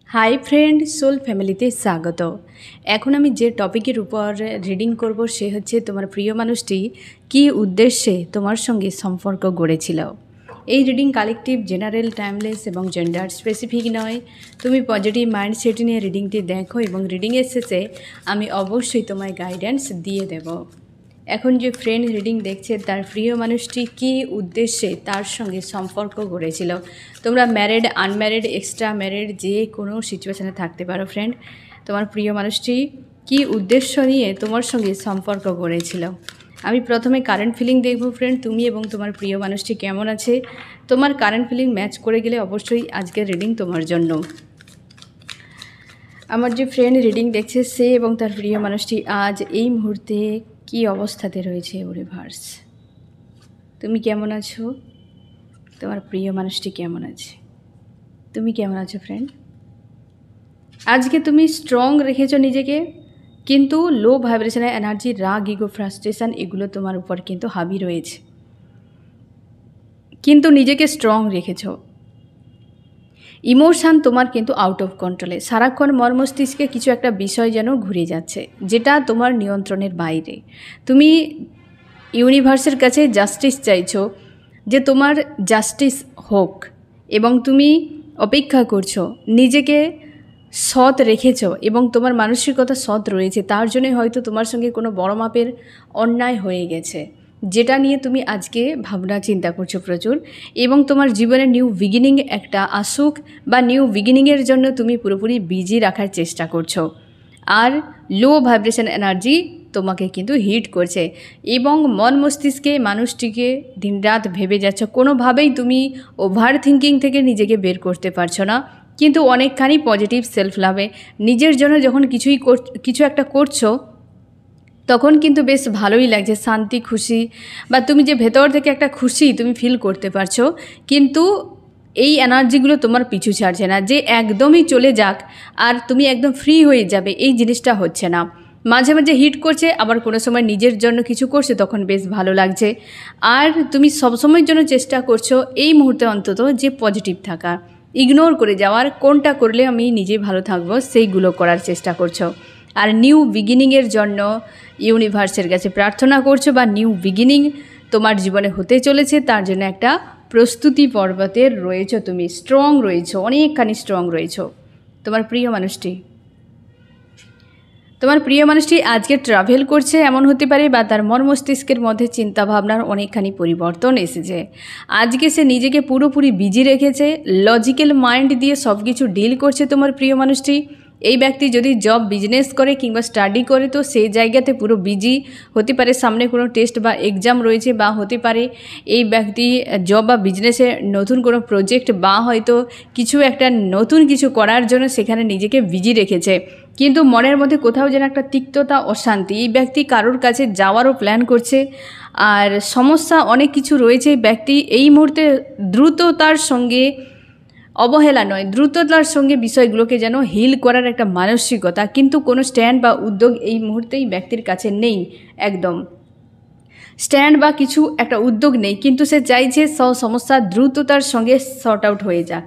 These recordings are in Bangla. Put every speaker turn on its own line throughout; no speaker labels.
হাই ফ্রেন্ড, সোল ফ্যামিলিতে স্বাগত। এখন আমি যে টপিকের উপর রিডিং করব সে হচ্ছে তোমার প্রিয় মানুষটি কী উদ্দেশ্যে তোমার সঙ্গে সম্পর্ক গড়েছিল। এই রিডিং কালেকটিভ, জেনারেল, টাইমলেস এবং জেন্ডার স্পেসিফিক নয়। তুমি পজিটিভ মাইন্ডসেট নিয়ে রিডিংটি দেখো এবং রিডিংয়ের শেষে আমি অবশ্যই তোমায় গাইডেন্স দিয়ে দেব। এখন যে ফ্রেন্ড রিডিং দেখছে তার প্রিয় মানুষটি কী উদ্দেশ্যে তার সঙ্গে সম্পর্ক গড়েছিল। তোমরা ম্যারিড, আনম্যারিড, এক্সট্রা ম্যারিড যে কোনো সিচুয়েশানে থাকতে পারো ফ্রেন্ড। তোমার প্রিয় মানুষটি কী উদ্দেশ্য নিয়ে তোমার সঙ্গে সম্পর্ক গড়েছিল। আমি প্রথমে কারেন্ট ফিলিং দেখব ফ্রেন্ড, তুমি এবং তোমার প্রিয় মানুষটি কেমন আছে। তোমার কারেন্ট ফিলিং ম্যাচ করে গেলে অবশ্যই আজকের রিডিং তোমার জন্য। আমার যে ফ্রেন্ড রিডিং দেখছে সে এবং তার প্রিয় মানুষটি আজ এই মুহূর্তে কী অবস্থাতে রয়েছে ইউনিভার্স। তুমি কেমন আছো, তোমার প্রিয় মানুষটি কেমন আছে, তুমি কেমন আছো ফ্রেন্ড। আজকে তুমি স্ট্রং রেখেছো নিজেকে, কিন্তু লো ভাইব্রেশনের এনার্জি, রাগ, ইগো, ফ্রাস্ট্রেশন এগুলো তোমার উপর কিন্তু হাবি রয়েছে, কিন্তু নিজেকে স্ট্রং রেখেছো। ইমোশান তোমার কিন্তু আউট অফ কন্ট্রোলে, সারাক্ষণ মর্মস্তিষ্কে কিছু একটা বিষয় যেন ঘুরে যাচ্ছে যেটা তোমার নিয়ন্ত্রণের বাইরে। তুমি ইউনিভার্সের কাছে জাস্টিস চাইছো যে তোমার জাস্টিস হোক, এবং তুমি অপেক্ষা করছো, নিজেকে সৎ রেখেছো এবং তোমার মানসিকতা সৎ রয়েছে। তার জন্যই হয়তো তোমার সঙ্গে কোনো বড় মাপের অন্যায় হয়ে গেছে, যেটা নিয়ে তুমি আজকে ভাবনা চিন্তা করছো প্রচুর, এবং তোমার জীবনে নিউ বিগিনিং একটা আসুক বা নিউ বিগিনিংয়ের জন্য তুমি পুরোপুরি বিজি রাখার চেষ্টা করছো। আর লো ভাইব্রেশন এনার্জি তোমাকে কিন্তু হিট করছে এবং মন মস্তিষ্কে মানুষটিকে দিনরাত ভেবে যাচ্ছ। কোনোভাবেই তুমি ওভার থিঙ্কিং থেকে নিজেকে বের করতে পারছো না, কিন্তু অনেকখানি পজিটিভ সেলফ লাভে নিজের জন্য যখন কিছু একটা করছো তখন কিন্তু বেশ ভালোই লাগছে, শান্তি, খুশি, বা তুমি যে ভেতর থেকে একটা খুশি তুমি ফিল করতে পারছো। কিন্তু এই এনার্জিগুলো তোমার পিছু ছাড়ছে না যে একদমই চলে যাক আর তুমি একদম ফ্রি হয়ে যাবে, এই জিনিসটা হচ্ছে না। মাঝে মাঝে হিট করছে, আবার কোনো সময় নিজের জন্য কিছু করছে তখন বেশ ভালো লাগছে। আর তুমি সবসময়ের জন্য চেষ্টা করছো এই মুহূর্তে অন্তত যে পজিটিভ থাকা, ইগনোর করে যাওয়ার, কোনটা করলে আমি নিজে ভালো থাকবো সেইগুলো করার চেষ্টা করছো। আর নিউ বিগিনিংয়ের জন্য ইউনিভার্সের কাছে প্রার্থনা করছো, বা নিউ বিগিনিং তোমার জীবনে হতে চলেছে তার জন্য একটা প্রস্তুতি পর্বতে রয়েছো। তুমি স্ট্রং রয়েছো, অনেকখানি স্ট্রং রয়েছো। তোমার প্রিয় মানুষটি আজকে ট্রাভেল করছে এমন হতে পারে, বা তার মন মস্তিষ্কের মধ্যে চিন্তাভাবনার অনেকখানি পরিবর্তন এসেছে। আজকে সে নিজেকে পুরোপুরি বিজি রেখেছে, লজিক্যাল মাইন্ড দিয়ে সব কিছু ডিল করছে তোমার প্রিয় মানুষটি। এই ব্যক্তি যদি জব, বিজনেস করে কিংবা স্টাডি করে তো সেই জায়গাতে পুরো বিজি হতে পারে। সামনে কোনো টেস্ট বা এক্সাম রয়েছে, বা হতে পারে এই ব্যক্তি জব বা বিজনেসে নতুন কোনো প্রজেক্ট বা হয়তো কিছু একটা নতুন কিছু করার জন্য সেখানে নিজেকে বিজি রেখেছে, কিন্তু মনের মধ্যে কোথাও যেন একটা তিক্ততা, অশান্তি। এই ব্যক্তি কারোর কাছে যাওয়ারও প্ল্যান করছে, আর সমস্যা অনেক কিছু রয়েছে। ব্যক্তি এই মুহূর্তে দ্রুততার সঙ্গে, অবহেলা নয়, দ্রুততার সঙ্গে বিষয়গুলোকে যেন হিল করার একটা মানসিকতা, কিন্তু কোনো স্ট্যান্ড বা উদ্যোগ এই মুহূর্তেই ব্যক্তির কাছে নেই। একদম স্ট্যান্ড বা কিছু একটা উদ্যোগ নেই, কিন্তু সে চাইছে সব সমস্যা দ্রুততার সঙ্গে শর্ট আউট হয়ে যাক,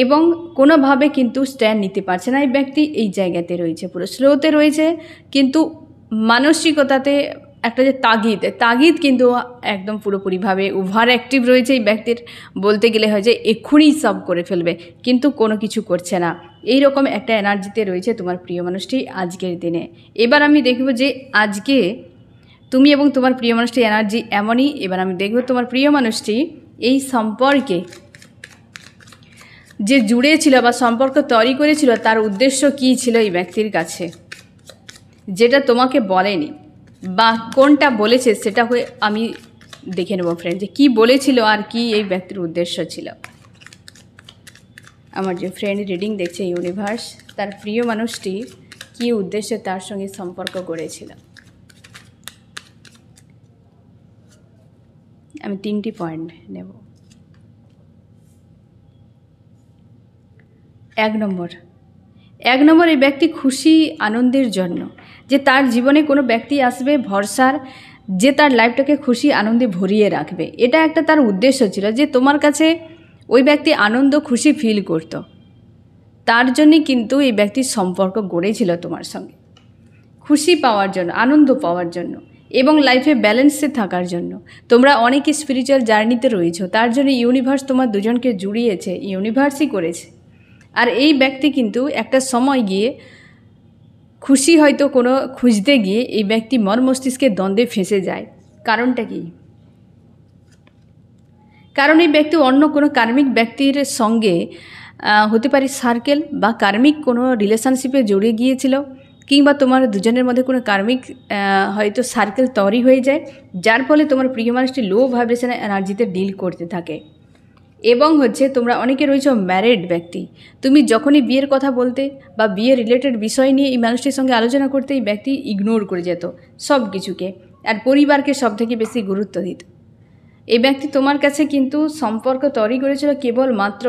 এবং কোনোভাবে কিন্তু স্ট্যান্ড নিতে পারছে না। এই ব্যক্তি এই জায়গাতে রয়েছে, পুরো স্লোতে রয়েছে, কিন্তু মানসিকতাতে একটা যে তাগিদ কিন্তু একদম পুরোপুরিভাবে ওভার অ্যাক্টিভ রয়েছে এই ব্যক্তির। বলতে গেলে হয় যে এক্ষুনি সব করে ফেলবে, কিন্তু কোনো কিছু করছে না। এই রকম একটা এনার্জিতে রয়েছে তোমার প্রিয় মানুষটি আজকের দিনে। এবার আমি দেখব যে আজকে তুমি এবং তোমার প্রিয় মানুষটি এনার্জি এমনই। এবার আমি দেখব তোমার প্রিয় মানুষটি এই সম্পর্কে যে জুড়েছিল বা সম্পর্ক তৈরি করেছিল তার উদ্দেশ্য কী ছিল এই ব্যক্তির কাছে, যেটা তোমাকে বলেনি, বা কোনটা বলেছে সেটা হয়ে আমি দেখে নেব ফ্রেন্ড যে কী বলেছিল আর কি এই ব্যক্তির উদ্দেশ্য ছিল। আমার যে ফ্রেন্ড রিডিং দেখছে ইউনিভার্স, তার প্রিয় মানুষটি কী উদ্দেশ্যে তার সঙ্গে সম্পর্ক গড়েছিল। আমি 3টি পয়েন্ট নেব। 1 নম্বর, এই ব্যক্তি খুশি আনন্দের জন্য, যে তার জীবনে কোনো ব্যক্তি আসবে ভরসার, যে তার লাইফটাকে খুশি আনন্দে ভরিয়ে রাখবে। এটা একটা তার উদ্দেশ্য ছিল, যে তোমার কাছে ওই ব্যক্তি আনন্দ খুশি ফিল করতো। তার জন্যে কিন্তু এই ব্যক্তির সম্পর্ক গড়েছিল তোমার সঙ্গে, খুশি পাওয়ার জন্য, আনন্দ পাওয়ার জন্য এবং লাইফে ব্যালেন্সে থাকার জন্য। তোমরা অনেকে স্পিরিচুয়াল জার্নিতে রয়েছো, তার জন্য ইউনিভার্স তোমার দুজনকে জুড়িয়েছে, ইউনিভার্সই করেছে। আর এই ব্যক্তি কিন্তু একটা সময় গিয়ে খুশি হয়তো কোনো খুঁজতে গিয়ে এই ব্যক্তি মন মস্তিষ্কের দ্বন্দ্বে ফেঁসে যায়। কারণটা কি? কারণ এই ব্যক্তি অন্য কোনো কার্মিক ব্যক্তির সঙ্গে হতে পারে সার্কেল বা কার্মিক কোনো রিলেশনশিপে জড়িয়ে গিয়েছিল, কিংবা তোমার দুজনের মধ্যে কোনো কার্মিক হয়তো সার্কেল তৈরি হয়ে যায়, যার ফলে তোমার প্রিয় মানুষটি লো ভাইব্রেশনের এনার্জিতে ডিল করতে থাকে। এবং তোমরা অনেকে রয়েছে ম্যারিড ব্যক্তি, তুমি যখনই বিয়ের কথা বলতে বা বিয়ে রিলেটেড বিষয় নিয়ে এই মানুষটির সঙ্গে আলোচনা করতে এই ব্যক্তি ইগনোর করে যেত সব কিছুকে, আর পরিবারকে সব থেকে বেশি গুরুত্ব দিত। এই ব্যক্তি তোমার কাছে কিন্তু সম্পর্ক তৈরি করেছিল কেবলমাত্র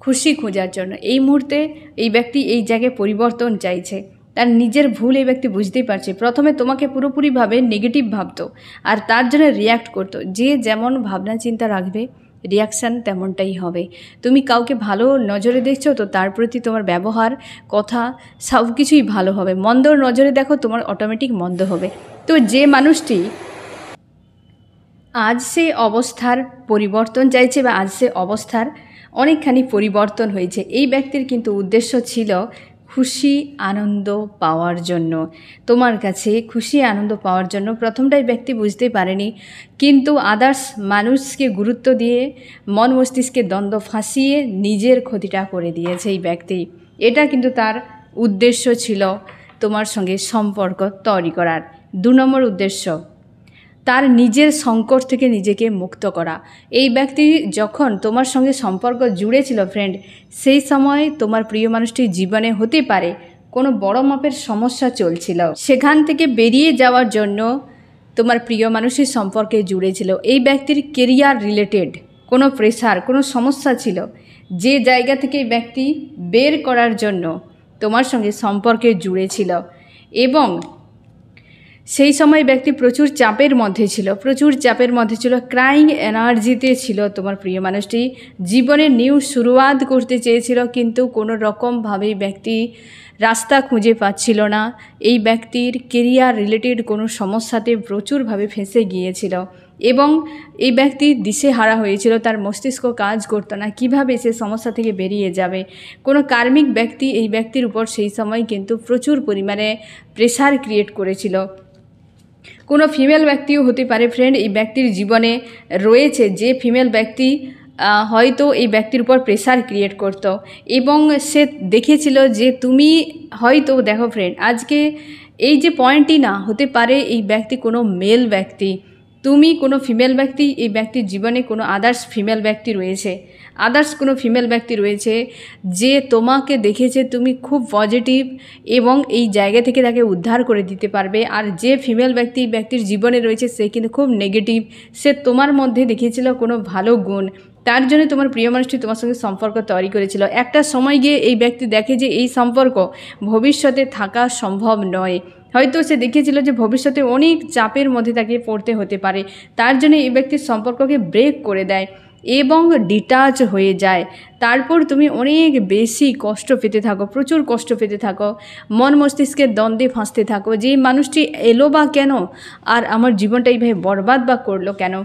খুশি খোঁজার জন্য। এই মুহূর্তে এই ব্যক্তি এই জায়গায় পরিবর্তন চাইছে, তার নিজের ভুল এই ব্যক্তি বুঝতেই পারছে। প্রথমে তোমাকে পুরোপুরিভাবে নেগেটিভ ভাবতো আর তার জন্য রিয়্যাক্ট করতো। যে যেমন ভাবনা চিন্তা রাখবে রিয়াকশান তেমনটাই হবে। তুমি কাউকে ভালো নজরে দেখছো তো তার প্রতি তোমার ব্যবহার, কথা সব কিছুই ভালো হবে। মন্দর নজরে দেখো তোমার অটোমেটিক মন্দ হবে। তো যে মানুষটি আজ সে অবস্থার পরিবর্তন চাইছে বা আজ সে অবস্থার অনেকখানি পরিবর্তন হয়েছে, এই ব্যক্তির কিন্তু উদ্দেশ্য ছিল খুশি আনন্দ পাওয়ার জন্য, তোমার কাছে খুশি আনন্দ পাওয়ার জন্য। প্রথমটাই ব্যক্তি বুঝতে পারেনি, কিন্তু আদার্স মানুষকে গুরুত্ব দিয়ে মন মস্তিষ্কে দ্বন্দ্ব ফাঁসিয়ে নিজের ক্ষতিটা করে দিয়েছে এই ব্যক্তি। এটা কিন্তু তার উদ্দেশ্য ছিল তোমার সঙ্গে সম্পর্ক তৈরি করার। 2 নম্বর উদ্দেশ্য তার নিজের সংকট থেকে নিজেকে মুক্ত করা। এই ব্যক্তি যখন তোমার সঙ্গে সম্পর্ক জুড়েছিল ফ্রেন্ড, সেই সময় তোমার প্রিয় মানুষটির জীবনে হতে পারে কোনো বড় মাপের সমস্যা চলছিল, সেখান থেকে বেরিয়ে যাওয়ার জন্য তোমার প্রিয় মানুষের সম্পর্কে জুড়েছিল। এই ব্যক্তির কেরিয়ার রিলেটেড কোনো প্রেশার, কোনো সমস্যা ছিল, যে জায়গা থেকে এই ব্যক্তি বের করার জন্য তোমার সঙ্গে সম্পর্কে জুড়েছিল। এবং সেই সময় ব্যক্তি প্রচুর চাপের মধ্যে ছিল, ক্রাইং এনার্জিতে ছিল। তোমার প্রিয় মানুষটি জীবনে নিউ শুরুয়াত করতে চেয়েছিল, কিন্তু কোনো রকমভাবেই ব্যক্তি রাস্তা খুঁজে পাচ্ছিল না। এই ব্যক্তির কেরিয়ার রিলেটেড কোনো সমস্যাতে প্রচুরভাবে ফেঁসে গিয়েছিল এবং এই ব্যক্তি দিশেহারা হয়েছিল, তার মস্তিষ্ক কাজ করতো না কিভাবে সে সমস্যা থেকে বেরিয়ে যাবে। কোনো কার্মিক ব্যক্তি এই ব্যক্তির উপর সেই সময় কিন্তু প্রচুর পরিমাণে প্রেশার ক্রিয়েট করেছিল। কোনো ফিমেল ব্যক্তিও হতে পারে ফ্রেন্ড, এই ব্যক্তির জীবনে রয়েছে যে ফিমেল ব্যক্তি হয়তো এই ব্যক্তির উপর প্রেশার ক্রিয়েট করত এবং সে দেখেছিল যে তুমি হয়তো দেখো ফ্রেন্ড, আজকে এই যে পয়েন্টই না হতে পারে এই ব্যক্তি কোনো মেল ব্যক্তি, তুমি কোনো ফিমেল ব্যক্তি, এই ব্যক্তির জীবনে কোনো আদার্স কোনো ফিমেল ব্যক্তি রয়েছে যে তোমাকে দেখেছে তুমি খুব পজিটিভ এবং এই জায়গা থেকে তাকে উদ্ধার করে দিতে পারবে। আর যে ফিমেল ব্যক্তি এই ব্যক্তির জীবনে রয়েছে সে কিন্তু খুব নেগেটিভ, সে তোমার মধ্যে দেখেছিল কোনো ভালো গুণ, তার জন্য তোমার প্রিয় মানুষটি তোমার সঙ্গে সম্পর্ক তৈরি করেছিল। একটা সময় গিয়ে এই ব্যক্তি দেখে যে এই সম্পর্ক ভবিষ্যতে থাকা সম্ভব নয়, হয়তো সে দেখেছিল যে ভবিষ্যতে অনেক চাপের মধ্যে তাকে পড়তে হতে পারে, তার জন্য এই ব্যক্তির সম্পর্ককে ব্রেক করে দেয় এবং ডিটাচ হয়ে যায়। তারপর তুমি অনেক বেশি কষ্ট পেতে থাকো, প্রচুর কষ্ট পেতে থাকো, মন মস্তিষ্কের দ্বন্দ্বে ফাঁসতে থাকো যে মানুষটি এলো বা কেন, আর আমার জীবনটা এইভাবে বরবাদ বা করলো কেন।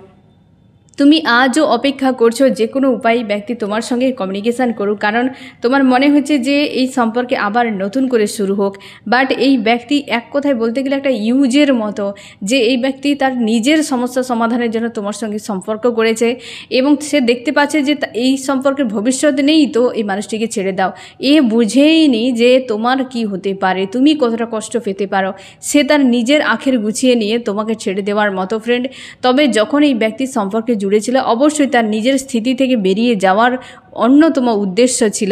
তুমি আজও অপেক্ষা করছো যে কোনো উপায়ে ব্যক্তি তোমার সঙ্গে কমিউনিকেশান করুক, কারণ তোমার মনে হচ্ছে যে এই সম্পর্কে আবার নতুন করে শুরু হোক। বাট এই ব্যক্তি এক কথায় বলতে গেলে একটা ইউজের মতো, যে এই ব্যক্তি তার নিজের সমস্যা সমাধানের জন্য তোমার সঙ্গে সম্পর্ক করেছে এবং সে দেখতে পাচ্ছে যে এই সম্পর্কের ভবিষ্যৎ নেই, তো এই মানুষটিকে ছেড়ে দাও। এ বুঝেইনি যে তোমার কি হতে পারে, তুমি কতটা কষ্ট পেতে পারো, সে তার নিজের আখের গুছিয়ে নিয়ে তোমাকে ছেড়ে দেওয়ার মতো ফ্রেন্ড। তবে যখন এই ব্যক্তি সম্পর্কে জুড়েছিল অবশ্যই তার নিজের স্থিতি থেকে বেরিয়ে যাওয়ার অন্যতম উদ্দেশ্য ছিল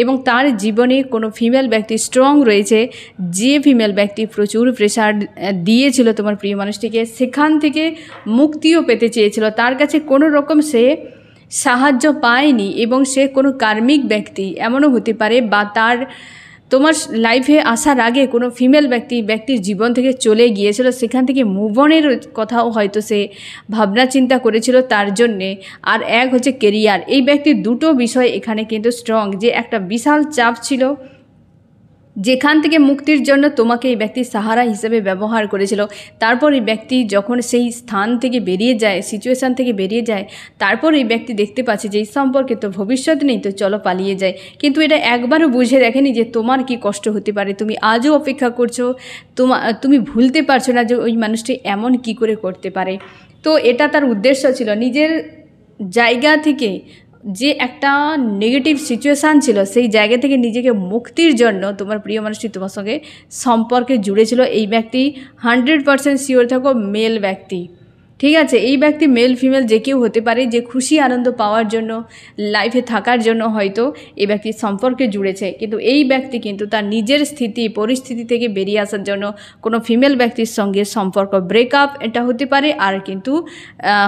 এবং তার জীবনে কোনো ফিমেল ব্যক্তি স্ট্রং রয়েছে, যে ফিমেল ব্যক্তি প্রচুর প্রেশার দিয়েছিল তোমার প্রিয় মানুষটিকে, সেখান থেকে মুক্তিও পেতে চেয়েছিল। তার কাছে কোনো রকম সে সাহায্য পায়নি এবং সে কোনো কার্মিক ব্যক্তি এমনও হতে পারে বা তার তোমার লাইফে আসার আগে কোনো ফিমেল ব্যক্তির জীবন থেকে চলে গিয়েছিল, সেখান থেকে মুভ অনের কথাও হয়তো সে ভাবনা চিন্তা করেছিল তার জন্যে। আর এক হচ্ছে কেরিয়ার, এই ব্যক্তির দুটো বিষয় এখানে কিন্তু স্ট্রং, যে একটা বিশাল চাপ ছিল যেখান থেকে মুক্তির জন্য তোমাকে এই ব্যক্তি সাহারা হিসেবে ব্যবহার করেছিল। তারপর এই ব্যক্তি যখন সেই স্থান থেকে বেরিয়ে যায়, সিচুয়েশান থেকে বেরিয়ে যায়, তারপর এই ব্যক্তি দেখতে পাচ্ছে যে এই সম্পর্কে তো ভবিষ্যৎ নেই, তো চলো পালিয়ে যায়। কিন্তু এটা একবারও বুঝে দেখেনি যে তোমার কি কষ্ট হতে পারে, তুমি আজও অপেক্ষা করছো, তুমি ভুলতে পারছো না যে ওই মানুষটি এমন কি করে করতে পারে। তো এটা তার উদ্দেশ্য ছিল, নিজের জায়গা থেকে যে একটা নেগেটিভ সিচুয়েশান ছিল সেই জায়গা থেকে নিজেকে মুক্তির জন্য তোমার প্রিয় মানুষটি তোমার সঙ্গে সম্পর্কে জুড়েছিল। এই ব্যক্তি 100% শিওর থাকো মেল ব্যক্তি, ঠিক আছে। এই ব্যক্তি মেল ফিমেল যে কেউ হতে পারে, যে খুশি আনন্দ পাওয়ার জন্য, লাইফে থাকার জন্য হয়তো এই ব্যক্তি সম্পর্কে জুড়েছে। কিন্তু এই ব্যক্তি কিন্তু তার নিজের পরিস্থিতি থেকে বেরিয়ে আসার জন্য কোনো ফিমেল ব্যক্তির সঙ্গে সম্পর্ক ব্রেকআপ এটা হতে পারে। আর কিন্তু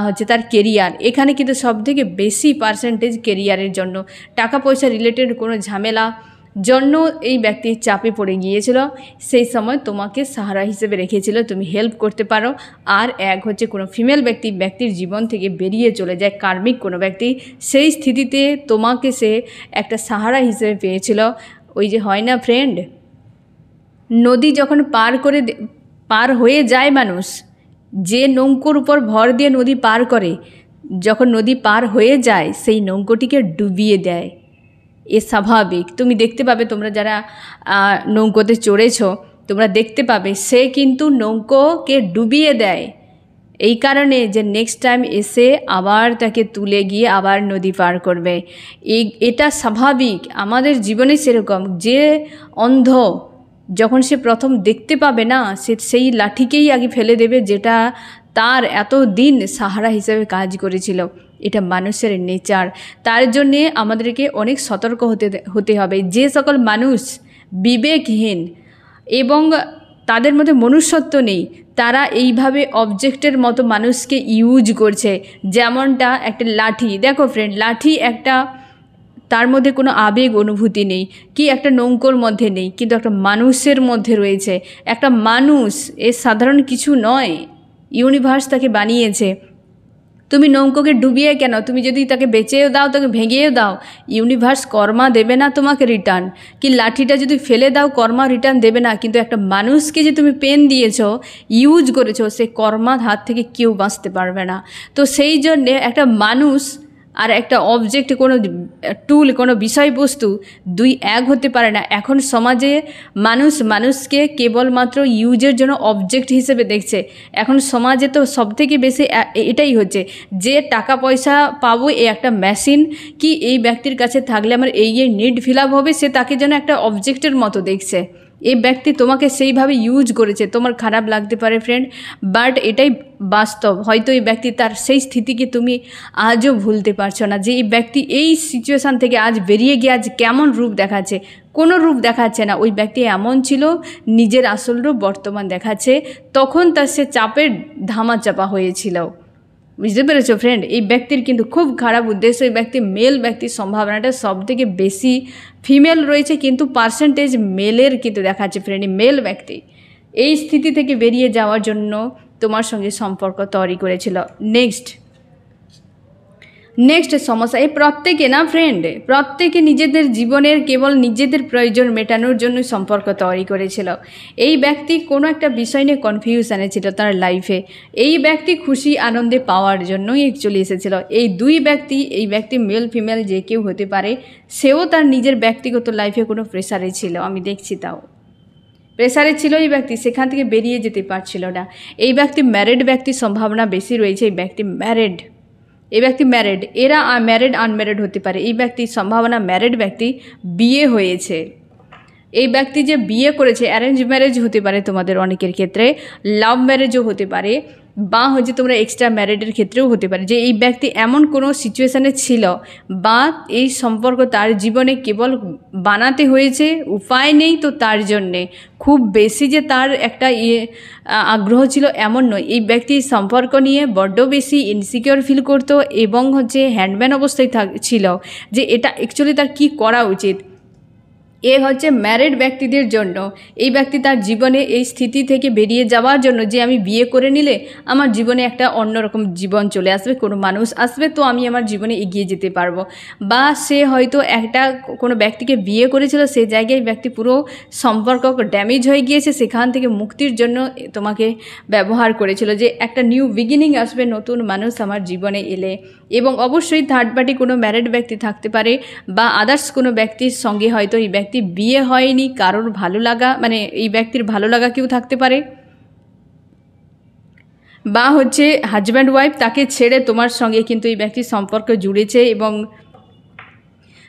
হচ্ছে তার কেরিয়ার, এখানে কিন্তু সবথেকে বেশি পার্সেন্টেজ কেরিয়ারের জন্য, টাকা পয়সা রিলেটেড কোনো ঝামেলা জন্য এই ব্যক্তি চাপে পড়ে গিয়েছিল। সেই সময় তোমাকে সাহারা হিসেবে রেখেছিল, তুমি হেল্প করতে পারো। আর এক হচ্ছে কোনো ফিমেল ব্যক্তির জীবন থেকে বেরিয়ে চলে যায়, কার্মিক কোনো ব্যক্তি, সেই স্থিতিতে তোমাকে সে একটা সাহারা হিসেবে পেয়েছিল। ওই যে হয় না ফ্রেন্ড, নদী যখন পার হয়ে যায় মানুষ, যে নৌকোর উপর ভর দিয়ে নদী পার করে, যখন নদী পার হয়ে যায় সেই নৌকোটিকে ডুবিয়ে দেয়। এ স্বাভাবিক, তুমি দেখতে পাবে, তোমরা যারা নৌকোতে চড়েছো তোমরা দেখতে পাবে সে কিন্তু নৌকোকে ডুবিয়ে দেয় এই কারণে যে নেক্সট টাইম এসে আবার তাকে তুলে গিয়ে আবার নদী পার করবে। এটা স্বাভাবিক, আমাদের জীবনে সেরকম। যে অন্ধ যখন সে প্রথম দেখতে পাবে না, সে সেই লাঠিকেই আগে ফেলে দেবে যেটা তার এত দিন সাহারা হিসেবে কাজ করেছিল। এটা মানুষের নেচার। তার জন্যে আমাদেরকে অনেক সতর্ক হতে হবে। যে সকল মানুষ বিবেকহীন এবং তাদের মধ্যে মনুষ্যত্ব নেই, তারা এইভাবে অবজেক্টের মতো মানুষকে ইউজ করছে। যেমনটা একটা লাঠি, দেখো ফ্রেন্ড, লাঠি একটা, তার মধ্যে কোনো আবেগ অনুভূতি নেই, কি একটা নৌকোর মধ্যে নেই, কিন্তু একটা মানুষের মধ্যে রয়েছে। একটা মানুষ এ সাধারণ কিছু নয়, ইউনিভার্স তাকে বানিয়েছে। তুমি নৌকোকে ডুবিয়ে কেন, তুমি যদি তাকে বেচেও দাও, তাকে ভেঙেও দাও, ইউনিভার্স কর্মা দেবে না তোমাকে রিটার্ন। কি লাঠিটা যদি ফেলে দাও, কর্মা রিটার্ন দেবে না। কিন্তু একটা মানুষকে যে তুমি পেন দিয়েছো, ইউজ করেছো, সে কর্মার হাত থেকে কেউ বাঁচতে পারবে না। তো সেই জন্যে একটা মানুষ আর একটা অবজেক্ট, কোনো টুল, কোনো বিষয়বস্তু দুই এক হতে পারে না। এখন সমাজে মানুষকে কেবলমাত্র ইউজের জন্য অবজেক্ট হিসেবে দেখছে। এখন সমাজে তো সবথেকে বেশি এটাই হচ্ছে যে টাকা পয়সা পাবো, এই একটা মেশিন, কি এই ব্যক্তির কাছে থাকলে আমার এই নিড ফিল আপ হবে, সে তাকে যেন একটা অবজেক্টের মতো দেখছে। এই ব্যক্তি তোমাকে সেইভাবে ইউজ করেছে, তোমার খারাপ লাগতে পারে ফ্রেন্ড, বাট এটাই বাস্তব। হয়তো এই ব্যক্তি তার সেই স্থিতিকে তুমি আজও ভুলতে পারছো না, যে এই ব্যক্তি এই সিচুয়েশান থেকে আজ বেরিয়ে গিয়ে আজ কেমন রূপ দেখাচ্ছে। কোনো রূপ দেখাচ্ছে না, ওই ব্যক্তি এমন ছিল, নিজের আসল রূপ বর্তমান দেখাচ্ছে। তখন তার সে চাপের ধামাচাপা হয়েছিল। বুঝতে পেরেছো ফ্রেন্ড, এই ব্যক্তির কিন্তু খুব খারাপ উদ্দেশ্য। এই ব্যক্তি মেল ব্যক্তির সম্ভাবনাটা সব থেকে বেশি, ফিমেল রয়েছে কিন্তু পার্সেন্টেজ মেলের কিন্তু দেখাচ্ছে ফ্রেন্ড। মেল ব্যক্তি এই স্থিতি থেকে বেরিয়ে যাওয়ার জন্য তোমার সঙ্গে সম্পর্ক তৈরি করেছিল। নেক্সট সমস্যা, এই প্রত্যেকে না ফ্রেন্ড, প্রত্যেকে নিজেদের জীবনের কেবল নিজেদের প্রয়োজন মেটানোর জন্য সম্পর্ক তৈরি করেছিল। এই ব্যক্তি কোনো একটা বিষয় নিয়ে কনফিউশনে ছিল তার লাইফে। এই ব্যক্তি খুশি আনন্দে পাওয়ার জন্যই চলে এসেছিল। এই ব্যক্তি মেল ফিমেল যে কেউ হতে পারে, সেও তার নিজের ব্যক্তিগত লাইফে কোনো প্রেসারে ছিল, আমি দেখছি তাও প্রেসারে ছিল এই ব্যক্তি, সেখান থেকে বেরিয়ে যেতে পারছিল না। এই ব্যক্তি ম্যারিড ব্যক্তির সম্ভাবনা বেশি রয়েছে। এই ব্যক্তি ম্যারিড, এরা ম্যারিড আনম্যারিড হতে পারে। এই ব্যক্তির সম্ভাবনা ম্যারিড ব্যক্তি, বিয়ে হয়েছে। এই ব্যক্তি যে বিয়ে করেছে, অ্যারেঞ্জ ম্যারেজ হতে পারে তোমাদের অনেকের ক্ষেত্রে, লাভ ম্যারেজও হতে পারে, বা হচ্ছে তোমরা এক্সট্রা ম্যারিডের ক্ষেত্রেও হতে পারে, যে এই ব্যক্তি এমন কোনো সিচুয়েশানে ছিল বা এই সম্পর্ক তার জীবনে কেবল বানাতে হয়েছে, উপায় নেই, তো তার জন্যে খুব বেশি যে তার একটা আগ্রহ ছিল এমন নয়। এই ব্যক্তি সম্পর্ক নিয়ে বড্ড বেশি ইনসিকিওর ফিল করতো এবং হচ্ছে হ্যান্ডম্যান অবস্থায় ছিল, যে এটা অ্যাকচুয়ালি তার কি করা উচিত। এ হচ্ছে ম্যারিড ব্যক্তিদের জন্য। এই ব্যক্তি তার জীবনে এই স্থিতি থেকে বেরিয়ে যাওয়ার জন্য, যে আমি বিয়ে করে নিলে আমার জীবনে একটা অন্যরকম জীবন চলে আসবে, কোনো মানুষ আসবে, তো আমি আমার জীবনে এগিয়ে যেতে পারবো। বা সে হয়তো কোনো ব্যক্তিকে বিয়ে করেছিল, সেই জায়গায় ব্যক্তি পুরো সম্পর্ক ড্যামেজ হয়ে গিয়েছে, সেখান থেকে মুক্তির জন্য তোমাকে ব্যবহার করেছিল, যে একটা নিউ বিগিনিং আসবে, নতুন মানুষ আমার জীবনে এলে। এবং অবশ্যই থার্ড পার্টি কোনো ম্যারিড ব্যক্তি থাকতে পারে, বা আদার্স কোনো ব্যক্তির সঙ্গে হয়তো এই ব্যক্তি বিয়ে হয়নি, কারোর ভালো লাগা, মানে এই ব্যক্তির ভালো লাগা কেউ থাকতে পারে, বা হচ্ছে হাজব্যান্ড ওয়াইফ, তাকে ছেড়ে তোমার সঙ্গে কিন্তু এই ব্যক্তির সম্পর্ক জুড়েছে এবং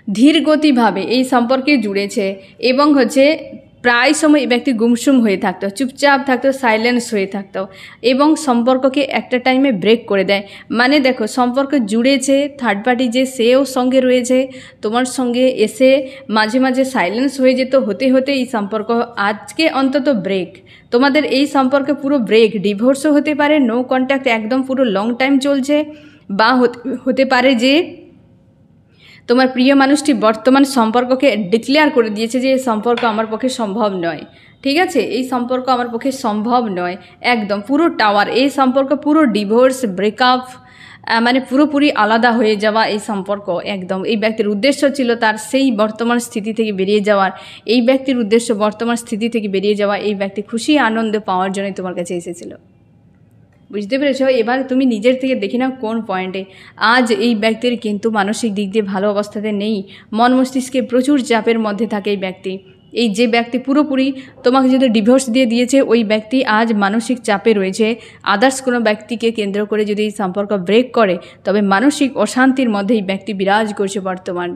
ধীরগতিভাবে এই সম্পর্কে জুড়েছে। এবং হচ্ছে প্রায় সময় এই ব্যক্তি গুমসুম হয়ে থাকতো, চুপচাপ থাকতো, সাইলেন্স হয়ে থাকতো, এবং সম্পর্ককে একটা টাইমে ব্রেক করে দেয়। মানে দেখো, সম্পর্ক জুড়েছে, থার্ড পার্টি যে সেও সঙ্গে রয়েছে, তোমার সঙ্গে এসে মাঝে মাঝে সাইলেন্স হয়ে যেত, হতে হতে এই সম্পর্ক আজকে অন্তত ব্রেক। তোমাদের এই সম্পর্কে পুরো ব্রেক, ডিভোর্সও হতে পারে, নো কন্ট্যাক্ট একদম পুরো লং টাইম চলছে, বা হতে পারে যে তোমার প্রিয় মানুষটি বর্তমান সম্পর্ককে ডিক্লেয়ার করে দিয়েছে যে এই সম্পর্ক আমার পক্ষে সম্ভব নয়। ঠিক আছে, এই সম্পর্ক আমার পক্ষে সম্ভব নয়, একদম পুরো টাওয়ার, এই সম্পর্ক পুরো ডিভোর্স, ব্রেকআপ, মানে পুরোপুরি আলাদা হয়ে যাওয়া এই সম্পর্ক একদম। এই ব্যক্তির উদ্দেশ্য ছিল তার সেই বর্তমান স্থিতি থেকে বেরিয়ে যাওয়ার, এই ব্যক্তির উদ্দেশ্য বর্তমান স্থিতি থেকে বেরিয়ে যাওয়া, এই ব্যক্তি খুশি আনন্দ পাওয়ার জন্যই তোমার কাছে এসেছিল। বুঝতে পেরেছো? এবার তুমি নিজের থেকে দেখে নাও কোন পয়েন্টে আজ এই ব্যক্তির কিন্তু মানসিক দিক দিয়ে ভালো অবস্থাতে নেই, মন মস্তিষ্কে প্রচুর চাপের মধ্যে থাকে এই ব্যক্তি। এই যে ব্যক্তি পুরোপুরি তোমাকে যদি ডিভোর্স দিয়ে দিয়েছে, ওই ব্যক্তি আজ মানসিক চাপে রয়েছে। আদার্স কোনো ব্যক্তিকে কেন্দ্র করে যদি এই সম্পর্ক ব্রেক করে, তবে মানসিক অশান্তির মধ্যে এই ব্যক্তি বিরাজ করছে বর্তমান।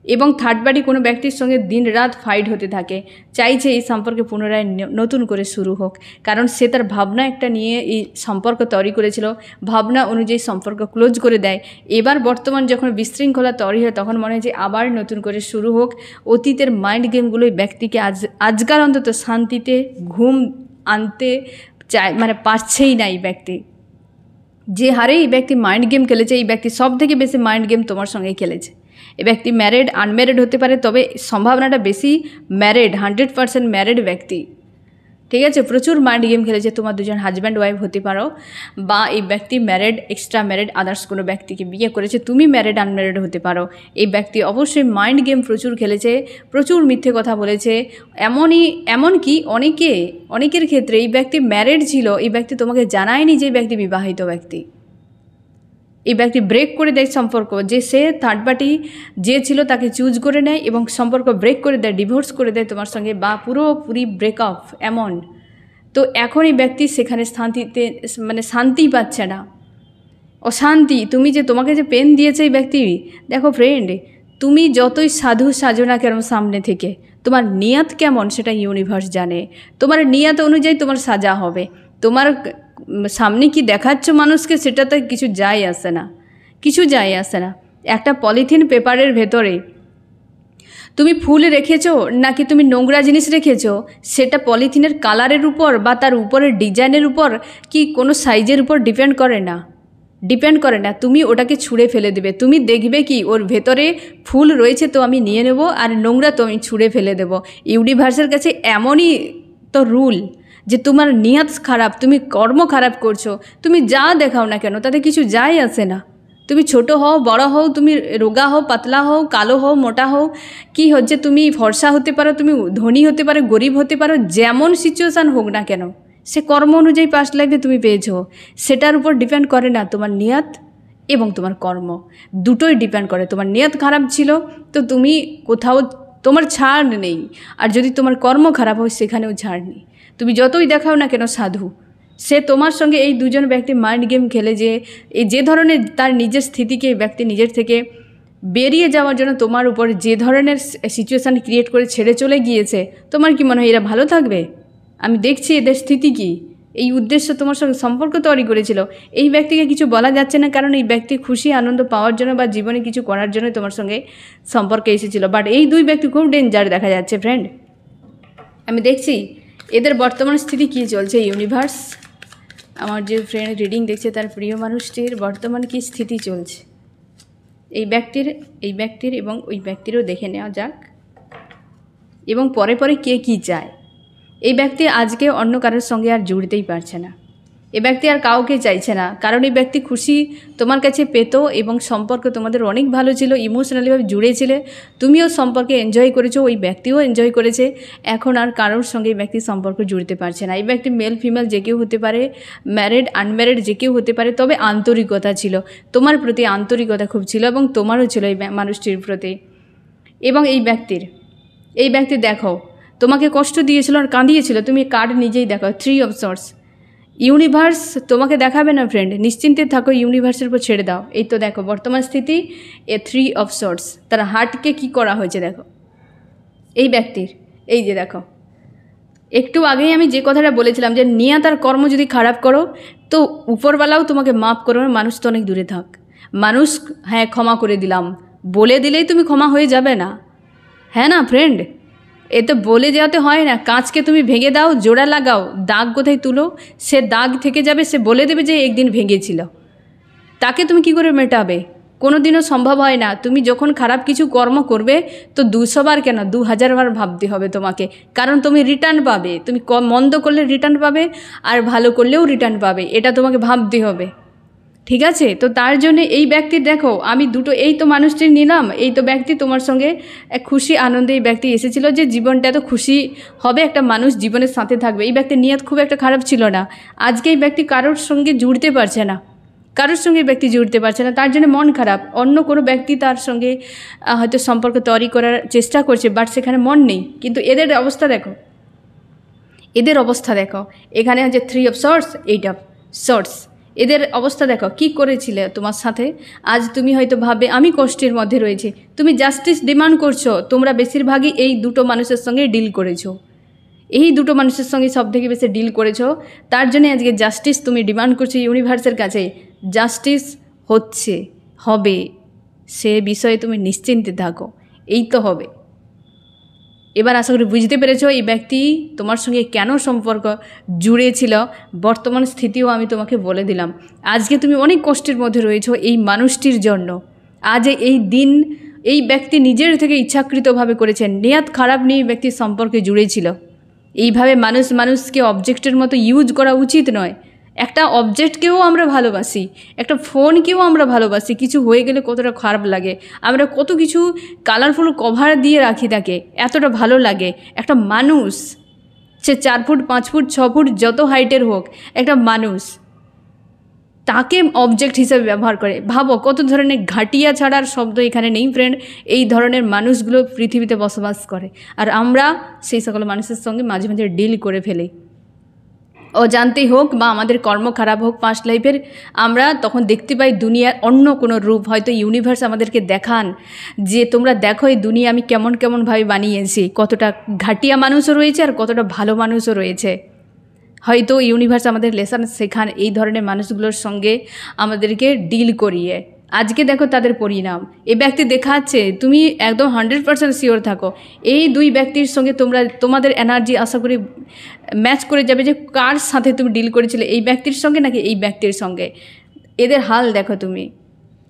এবং থার্ড পার্টি কোনো ব্যক্তির সঙ্গে দিন রাত ফাইট হতে থাকে, চাইছে এই সম্পর্কে পুনরায় নতুন করে শুরু হোক, কারণ সে তার ভাবনা একটা নিয়ে এই সম্পর্ক তৈরি করেছিল, ভাবনা অনুযায়ী সম্পর্ক ক্লোজ করে দেয়। এবার বর্তমান যখন বিশৃঙ্খলা তৈরি হয়, তখন মনে হয় যে আবার নতুন করে শুরু হোক। অতীতের মাইন্ড গেমগুলোই ব্যক্তিকে আজকাল অন্তত শান্তিতে ঘুম আনতে চায়, মানে পারছেই না এই ব্যক্তি। যে হারে এই ব্যক্তি মাইন্ড গেম খেলেছে, এই ব্যক্তি সব থেকে বেশি মাইন্ড গেম তোমার সঙ্গে খেলেছে। এই ব্যক্তি ম্যারিড, আনম্যারিড হতে পারে, তবে সম্ভাবনাটা বেশি ম্যারিড, 100% ম্যারিড ব্যক্তি। ঠিক আছে, প্রচুর মাইন্ড গেম খেলেছে। তোমার দুজন হাজব্যান্ড ওয়াইফ হতে পারো, বা এই ব্যক্তি ম্যারিড, এক্সট্রা ম্যারিড, আদার্স কোনো ব্যক্তিকে বিয়ে করেছে, তুমি ম্যারিড আনম্যারিড হতে পারো। এই ব্যক্তি অবশ্যই মাইন্ড গেম প্রচুর খেলেছে, প্রচুর মিথ্যে কথা বলেছে। এমনকি অনেকের ক্ষেত্রে এই ব্যক্তি ম্যারিড ছিল, এই ব্যক্তি তোমাকে জানায়নি যে এই ব্যক্তি বিবাহিত ব্যক্তি। এই ব্যক্তি ব্রেক করে দেয় সম্পর্ক, যে সে থার্ড পার্টি যে ছিল তাকে চুজ করে নেয় এবং সম্পর্ক ব্রেক করে দেয়, ডিভোর্স করে দেয় তোমার সঙ্গে, বা পুরোপুরি ব্রেকআপ এমন। তো এখন এই ব্যক্তি সেখানে শান্তি পাচ্ছে না, অশান্তি। তোমাকে যে পেন দিয়েছে এই ব্যক্তি, দেখো ফ্রেন্ড, তুমি যতই সাধু সাজো না কেন সামনে থেকে, তোমার নিয়ত কেমন সেটা ইউনিভার্স জানে। তোমার নিয়ত অনুযায়ী তোমার সাজা হবে। তোমার সামনে কি দেখাচ্ছ মানুষকে, সেটাতে কিছু যায় আসে না। একটা পলিথিন পেপারের ভেতরে তুমি ফুল রেখেছো নাকি তুমি নোংরা জিনিস রেখেছো, সেটা পলিথিনের কালারের উপর বা তার উপরের ডিজাইনের উপর কি কোনো সাইজের উপর ডিপেন্ড করে না। তুমি ওটাকে ছুঁড়ে ফেলে দেবে। তুমি দেখবে কি ওর ভেতরে ফুল রয়েছে, তো আমি নিয়ে নেব, আর নোংরা তো আমি ছুঁড়ে ফেলে দেব। ইউনিভার্সের কাছে এমনই তো রুল, যে তোমার নিয়ত খারাপ, তুমি কর্ম খারাপ করছো, তুমি যা দেখাও না কেন তাতে কিছু যায় আসে না। তুমি ছোট হও, বড় হও, তুমি রোগা হও, পাতলা হও, কালো হও, মোটা হও, কি হচ্ছে, তুমি ফর্সা হতে পারো, তুমি ধনী হতে পারো, গরিব হতে পারো, যেমন সিচুয়েশান হোক না কেন, সে কর্ম অনুযায়ী পাস্ট লাইফে তুমি পেয়েছো। সেটার উপর ডিপেন্ড করে না তোমার নিয়ত এবং তোমার কর্ম, দুটোই ডিপেন্ড করে। তোমার নিয়ত খারাপ ছিল তো তুমি কোথাও, তোমার ছাড় নেই, আর যদি তোমার কর্ম খারাপ হয় সেখানেও ছাড় নেই। তুমি যতই দেখাও না কেন সাধু, সে তোমার সঙ্গে এই দুজন ব্যক্তি মাইন্ড গেম খেলে, যে ধরনের তার নিজের স্থিতিকে ব্যক্তি নিজের থেকে বেরিয়ে যাওয়ার জন্য তোমার উপর যে ধরনের সিচুয়েশান ক্রিয়েট করে ছেড়ে চলে গিয়েছে, তোমার কি মনে হয় এরা ভালো থাকবে? আমি দেখছি এদের স্থিতি কি, এই উদ্দেশ্য তোমার সঙ্গে সম্পর্ক তৈরি করেছিল। এই ব্যক্তিকে কিছু বলা যাচ্ছে না, কারণ এই ব্যক্তি খুশি আনন্দ পাওয়ার জন্য বা জীবনে কিছু করার জন্য তোমার সঙ্গে সম্পর্কে এসেছিল। বাট এই দুই ব্যক্তি খুব ডেঞ্জার দেখা যাচ্ছে ফ্রেন্ড। আমি দেখছি এদের বর্তমান স্থিতি কী চলছে। ইউনিভার্স, আমার যে ফ্রেন্ড রিডিং দেখছে তার প্রিয় মানুষটির বর্তমান কী স্থিতি চলছে, এই ব্যক্তির এবং ওই ব্যক্তিরও দেখে নেওয়া যাক। এবং পরে পরে কে কী চায়। এই ব্যক্তি আজকে অন্য কারোর সঙ্গে আর জুড়তেই পারছে না, এ ব্যক্তি আর কাউকে চাইছে না, কারণ এই ব্যক্তি খুশি তোমার কাছে পেত এবং সম্পর্ক তোমাদের অনেক ভালো ছিল, ইমোশনালিভাবে জুড়েছিলে, তুমিও সম্পর্কে এনজয় করেছো, ওই ব্যক্তিও এনজয় করেছে। এখন আর কারোর সঙ্গে এই ব্যক্তির সম্পর্ক জুড়তে পারছে না। এই ব্যক্তি মেল ফিমেল যে কেউ হতে পারে, ম্যারিড আনম্যারিড যে কেউ হতে পারে, তবে আন্তরিকতা ছিল, তোমার প্রতি আন্তরিকতা খুব ছিল এবং তোমারও ছিল এই মানুষটির প্রতি। এবং এই ব্যক্তি দেখো তোমাকে কষ্ট দিয়েছিল আর কাঁদিয়েছিল, তুমি কার্ড নিজেই দেখো, 3 অফ সোর্স। ইউনিভার্স তোমাকে দেখাবে না ফ্রেন্ড, নিশ্চিন্তে থাকো, ইউনিভার্সের উপর ছেড়ে দাও। এই তো দেখো বর্তমান স্থিতি, এ 3 অফ সোর্স, তার হার্টকে কি করা হয়েছে দেখো এই ব্যক্তির। এই যে দেখো, একটু আগেই আমি যে কথাটা বলেছিলাম যে নিয়ত আর কর্ম যদি খারাপ করো তো উপরওয়ালাও তোমাকে মাফ করো না, মানুষ তো অনেক দূরে থাক। মানুষ হ্যাঁ ক্ষমা করে দিলাম বলে দিলেই তুমি ক্ষমা হয়ে যাবে না, হ্যাঁ না ফ্রেন্ড, এ তো বলে যাওয়াতে হয় না। কাঁচকে তুমি ভেঙে দাও, জোড়া লাগাও, দাগ কোথায় তুলো, সে দাগ থেকে যাবে, সে বলে দেবে যে একদিন ভেঙেছিল, তাকে তুমি কি করে মেটাবে? কোনো দিনও সম্ভব হয় না। তুমি যখন খারাপ কিছু কর্ম করবে তো 200 বার কেন 2000 বার ভাবতে হবে তোমাকে, কারণ তুমি রিটার্ন পাবে। তুমি মন্দ করলে রিটার্ন পাবে আর ভালো করলেও রিটার্ন পাবে, এটা তোমাকে ভাবতে হবে, ঠিক আছে? তো তার জন্য এই ব্যক্তির দেখো আমি দুটো, এই তো মানুষটির নিলাম, এই তো ব্যক্তি তোমার সঙ্গে এক খুশি আনন্দে এই ব্যক্তি এসেছিল যে জীবনটা এত খুশি হবে, একটা মানুষ জীবনের সাথে থাকবে। এই ব্যক্তির নিয়ত খুব একটা খারাপ ছিল না। আজকে এই ব্যক্তি কারোর সঙ্গে জুড়তে পারছে না, কারোর সঙ্গে ব্যক্তি জুড়তে পারছে না, তার জন্য মন খারাপ। অন্য কোনো ব্যক্তি তার সঙ্গে হয়তো সম্পর্ক তৈরি করার চেষ্টা করছে, বাট সেখানে মন নেই। কিন্তু এদের অবস্থা দেখো, এখানে আছে 3 অফ সোর্স, 8 অফ সোর্স। এদের অবস্থা দেখো কি করেছিলে তোমার সাথে। আজ তুমি হয়তো ভাবে আমি কষ্টের মধ্যে রয়েছি, তুমি জাস্টিস ডিমান্ড করছো। তোমরা বেশিরভাগই এই দুটো মানুষের সঙ্গে ডিল করেছো, এই দুটো মানুষের সঙ্গে সব থেকে বেশি ডিল করেছো, তার জন্য আজকে জাস্টিস তুমি ডিমান্ড করছো ইউনিভার্সের কাছে। জাস্টিস হবে, সে বিষয়ে তুমি নিশ্চিন্তে থাকো, এই তো হবে। এবার আশা করি বুঝতে পেরেছো এই ব্যক্তি তোমার সঙ্গে কেন সম্পর্ক জুড়েছিল, বর্তমান স্থিতিও আমি তোমাকে বলে দিলাম। আজকে তুমি অনেক কষ্টের মধ্যে রয়েছো এই মানুষটির জন্য। আজ এই দিন এই ব্যক্তি নিজের থেকে ইচ্ছাকৃতভাবে করেছেন, নিয়ত খারাপ নিয়ে ব্যক্তির সম্পর্কে জুড়েছিল। এইভাবে মানুষকে অবজেক্টের মতো ইউজ করা উচিত নয়। একটা অবজেক্টকেও আমরা ভালোবাসি, একটা ফোনকেও আমরা ভালোবাসি, কিছু হয়ে গেলে কতটা খারাপ লাগে, আমরা কত কিছু কালারফুল কভার দিয়ে রাখি তাকে, এতটা ভালো লাগে। একটা মানুষ সে 4 ফুট 5 ফুট 6 ফুট যত হাইটের হোক, একটা মানুষ তাকে অবজেক্ট হিসেবে ব্যবহার করে। ভাবো কত ধরনের ঘাটিয়া ছাড়ার শব্দ এখানে নেই ফ্রেন্ড, এই ধরনের মানুষগুলো পৃথিবীতে বসবাস করে, আর আমরা সেই সকল মানুষের সঙ্গে মাঝে মাঝে ডিল করে ফেলি, অজান্তেই হোক বা আমাদের কর্ম খারাপ হোক পাস্ট লাইফের, আমরা তখন দেখতে পাই দুনিয়ার অন্য কোনো রূপ। হয়তো ইউনিভার্স আমাদেরকে দেখান যে তোমরা দেখো এই দুনিয়া আমি কেমনভাবে বানিয়েছি, কতটা ঘাটিয়া মানুষও রয়েছে আর কতটা ভালো মানুষও রয়েছে। হয়তো ইউনিভার্স আমাদের লেসন শেখান এই ধরনের মানুষগুলোর সঙ্গে আমাদেরকে ডিল করিয়ে। আজকে দেখো তাদের পরিণাম, এই ব্যক্তি দেখাচ্ছে, তুমি একদম 100% শিওর থাকো এই দুই ব্যক্তির সঙ্গে তোমাদের এনার্জি আশা করি ম্যাচ করে যাবে, যে কার সাথে তুমি ডিল করেছিলে, এই ব্যক্তির সঙ্গে নাকি এই ব্যক্তির সঙ্গে। এদের হাল দেখো তুমি,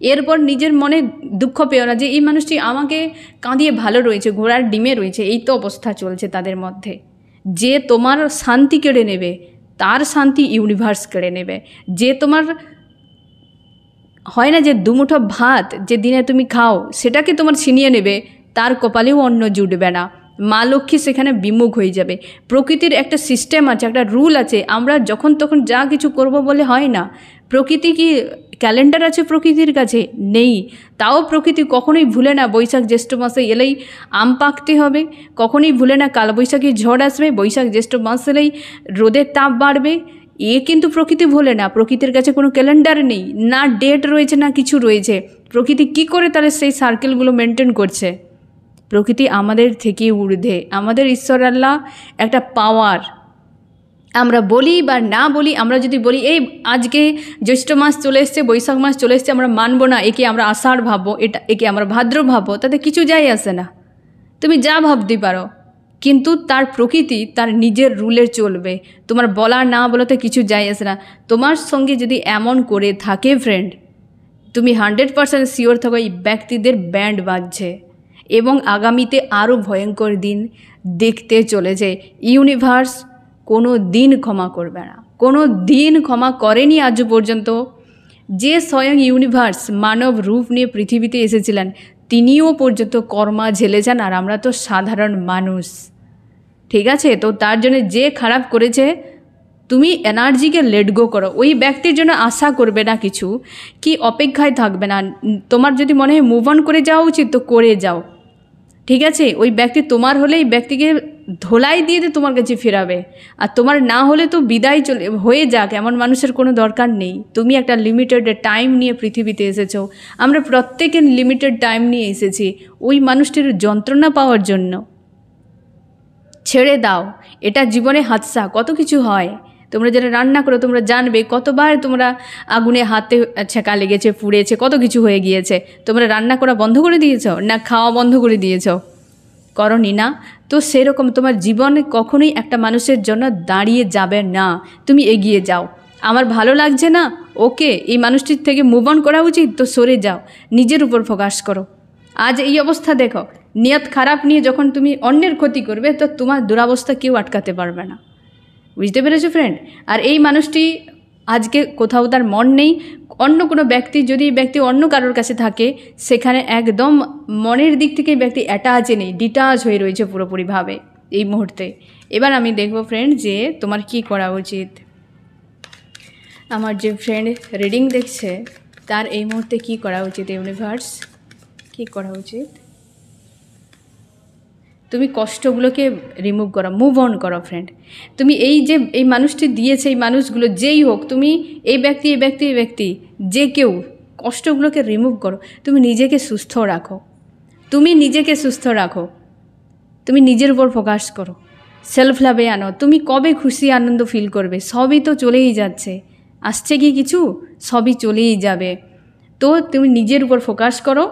এরপর নিজের মনে দুঃখ পেও না যে এই মানুষটি আমাকে কাঁদিয়ে ভালো রয়েছে, ঘোড়ার ডিমে রয়েছে, এই তো অবস্থা চলছে তাদের মধ্যে। যে তোমার শান্তি কেড়ে নেবে তার শান্তি ইউনিভার্স কেড়ে নেবে। যে তোমার হয় না যে দুমুঠো ভাত যে দিনে তুমি খাও সেটাকে তোমার ছিনিয়ে নেবে, তার কপালেও অন্ন জুটবে না, মা লক্ষ্মী সেখানে বিমুখ হয়ে যাবে। প্রকৃতির একটা সিস্টেম আছে, একটা রুল আছে, আমরা যখন তখন যা কিছু করব বলে হয় না। প্রকৃতি কি ক্যালেন্ডার আছে প্রকৃতির কাছে? নেই। তাও প্রকৃতি কখনোই ভুলে না বৈশাখ জ্যৈষ্ঠ মাসে এলেই আম পাকতে হবে, কখনোই ভুলে না কালবৈশাখী ঝড় আসবে, বৈশাখ জ্যৈষ্ঠ মাস এলেই রোদের তাপ বাড়বে। কিন্তু প্রকৃতি ভোলে না, প্রকৃতির কাছে কোনো ক্যালেন্ডার নেই, না ডেট রয়েছে না কিছু রয়েছে। প্রকৃতি কি করে তাহলে সেই সার্কেলগুলো মেনটেন করছে? প্রকৃতি আমাদের থেকে ঊর্ধ্বে, আমাদের ঈশ্বর আল্লাহ একটা পাওয়ার। আমরা বলি বা না বলি, আমরা যদি বলি এই আজকে জ্যৈষ্ঠ মাস চলে এসছে, বৈশাখ মাস চলে এসছে, আমরা মানবো না, একে আমরা আষাঢ় ভাববো, একে আমরা ভাদ্র ভাববো, তাতে কিছু যায় আসে না। তুমি যা ভাবতে পারো, কিন্তু তার প্রকৃতি তার নিজের রুলে চলবে, তোমার বলা না বলাতে কিছু যায় আসে না। তোমার সঙ্গে যদি এমন করে থাকে ফ্রেন্ড, তুমি 100% শিওর থাকো এই ব্যক্তিদের ব্যান্ড বাজছে এবং আগামীতে আরও ভয়ঙ্কর দিন দেখতে চলেছে। ইউনিভার্স কোনো দিন ক্ষমা করবে না, কোনো দিন ক্ষমা করেনি আজ পর্যন্ত। যে স্বয়ং ইউনিভার্স মানব রূপ নিয়ে পৃথিবীতে এসেছিলেন তিনিও পর্যন্ত কর্মা ঝেলেছেন, আর আমরা তো সাধারণ মানুষ, ঠিক আছে? তো তার জন্য যে খারাপ করেছে তুমি এনার্জিকে লেট গো করো। ওই ব্যক্তির জন্য আশা করবে না কিছু, কি অপেক্ষায় থাকবে না। তোমার যদি মনে হয় মুভ অন করে যাওয়া উচিত তো করে যাও, ঠিক আছে? ওই ব্যক্তি তোমার হলে এই ব্যক্তিকে ধোলাই দিয়ে তোমার কাছে ফেরাবে, আর তোমার না হলে তো বিদায় চলে হয়ে যাক, এমন মানুষের কোনো দরকার নেই। তুমি একটা লিমিটেড টাইম নিয়ে পৃথিবীতে এসেছো, আমরা প্রত্যেকে লিমিটেড টাইম নিয়ে এসেছি ওই মানুষটির যন্ত্রণা পাওয়ার জন্য। ছেড়ে দাও, এটা জীবনে হাদসা, কত কিছু হয়। তোমরা যারা রান্না করো তোমরা জানবে কতবার তোমরা আগুনে হাতে ছেঁকা লেগেছে, পুড়েছে, কত কিছু হয়ে গিয়েছে। তোমরা রান্না করা বন্ধ করে দিয়েছ না খাওয়া বন্ধ করে দিয়েছ? করনি না? তো সেরকম তোমার জীবনে কখনোই একটা মানুষের জন্য দাঁড়িয়ে যাবে না, তুমি এগিয়ে যাও। আমার ভালো লাগছে না, ওকে, এই মানুষটির থেকে মুভ অন করা উচিত, তো সরে যাও, নিজের উপর ফোকাস করো। আজ এই অবস্থা দেখো, নিয়ত খারাপ নিয়ে যখন তুমি অন্যের ক্ষতি করবে তো তোমার দুরাবস্থা কেউ আটকাতে পারবে না। বুঝতে পেরেছো ফ্রেন্ড? আর এই মানুষটি আজকে কোথাও তার মন নেই, অন্য কোনো ব্যক্তি, যদি এই ব্যক্তি অন্য কারোর কাছে থাকে সেখানে একদম মনের দিক থেকে এই ব্যক্তি অ্যাটাচে নেই, ডিটাচ হয়ে রয়েছে পুরোপুরিভাবে এই মুহূর্তে। এবার আমি দেখব ফ্রেন্ড যে তোমার কি করা উচিত। আমার যে ফ্রেন্ড রিডিং দেখছে তার এই মুহূর্তে কি করা উচিত, ইউনিভার্স কি করা উচিত? তুমি কষ্টগুলোকে রিমুভ করো, মুভ অন করো ফ্রেন্ড। তুমি এই যে এই মানুষটি দিয়েছে, এই মানুষগুলো যেই হোক, তুমি এই ব্যক্তি এই ব্যক্তি এই ব্যক্তি যে কেউ, কষ্টগুলোকে রিমুভ করো। তুমি নিজেকে সুস্থ রাখো, তুমি নিজেকে সুস্থ রাখো, তুমি নিজের উপর ফোকাস করো, সেলফ লাভে আনো। তুমি কবে খুশি আনন্দ ফিল করবে? সবই তো চলেই যাচ্ছে, আসছে কি কিছু? সবই চলেই যাবে। তো তুমি নিজের উপর ফোকাস করো,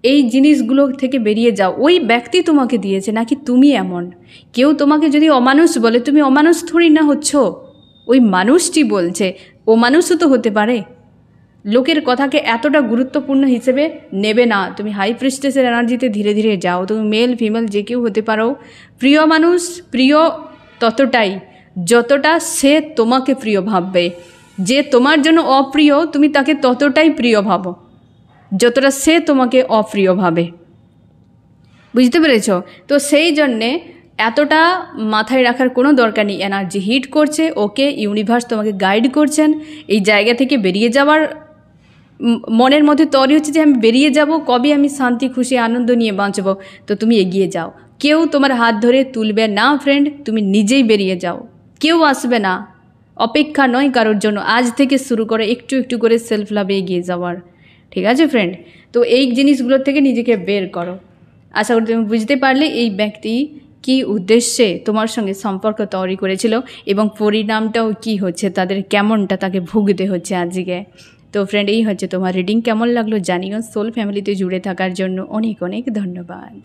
এই জিনিসগুলো থেকে বেরিয়ে যাও। ওই ব্যক্তি তোমাকে দিয়েছে নাকি তুমি এমন? কেউ তোমাকে যদি অমানুষ বলে, তুমি অমানুষ থোড়ি না হচ্ছ, ওই মানুষটি বলছে, ও মানুষও তো হতে পারে। লোকের কথাকে এতটা গুরুত্বপূর্ণ হিসেবে নেবে না। তুমি হাই প্রিস্টেসের এনার্জিতে ধীরে ধীরে যাও। তুমি মেল ফিমেল যে কেউ হতে পারো। প্রিয় মানুষ প্রিয় ততটাই যতটা সে তোমাকে প্রিয় ভাববে। যে তোমার জন্য অপ্রিয় তুমি তাকে ততটাই প্রিয় ভাবো যতটা সে তোমাকে অপ্রিয় ভাবে। বুঝতে পেরেছ? তো সেই জন্যে এতটা মাথায় রাখার কোনো দরকার নেই। এনার্জি হিট করছে, ওকে, ইউনিভার্স তোমাকে গাইড করছেন এই জায়গা থেকে বেরিয়ে যাওয়ার। মনের মধ্যে তৈরি হচ্ছে যে আমি বেরিয়ে যাব, কবে আমি শান্তি খুশি আনন্দ নিয়ে বাঁচব। তো তুমি এগিয়ে যাও, কেউ তোমার হাত ধরে তুলবে না ফ্রেন্ড, তুমি নিজেই বেরিয়ে যাও, কেউ আসবে না। অপেক্ষা নয় কারোর জন্য, আজ থেকে শুরু করে একটু একটু করে সেলফ লাভে এগিয়ে যাওয়ার। ঠিক আছে ফ্রেন্ড? তো এই জিনিসগুলোর থেকে নিজেকে বের করো। আশা করি তুমি বুঝতে পারলে এই ব্যক্তি কী উদ্দেশ্যে তোমার সঙ্গে সম্পর্ক তৈরি করেছিল এবং পরিণামটাও কি হচ্ছে, তাদের কেমনটা তাকে ভুগতে হচ্ছে আজকে। তো ফ্রেন্ড, এই হচ্ছে তোমার রিডিং। কেমন লাগলো জানিও। সোল ফ্যামিলিতে জুড়ে থাকার জন্য অনেক অনেক ধন্যবাদ।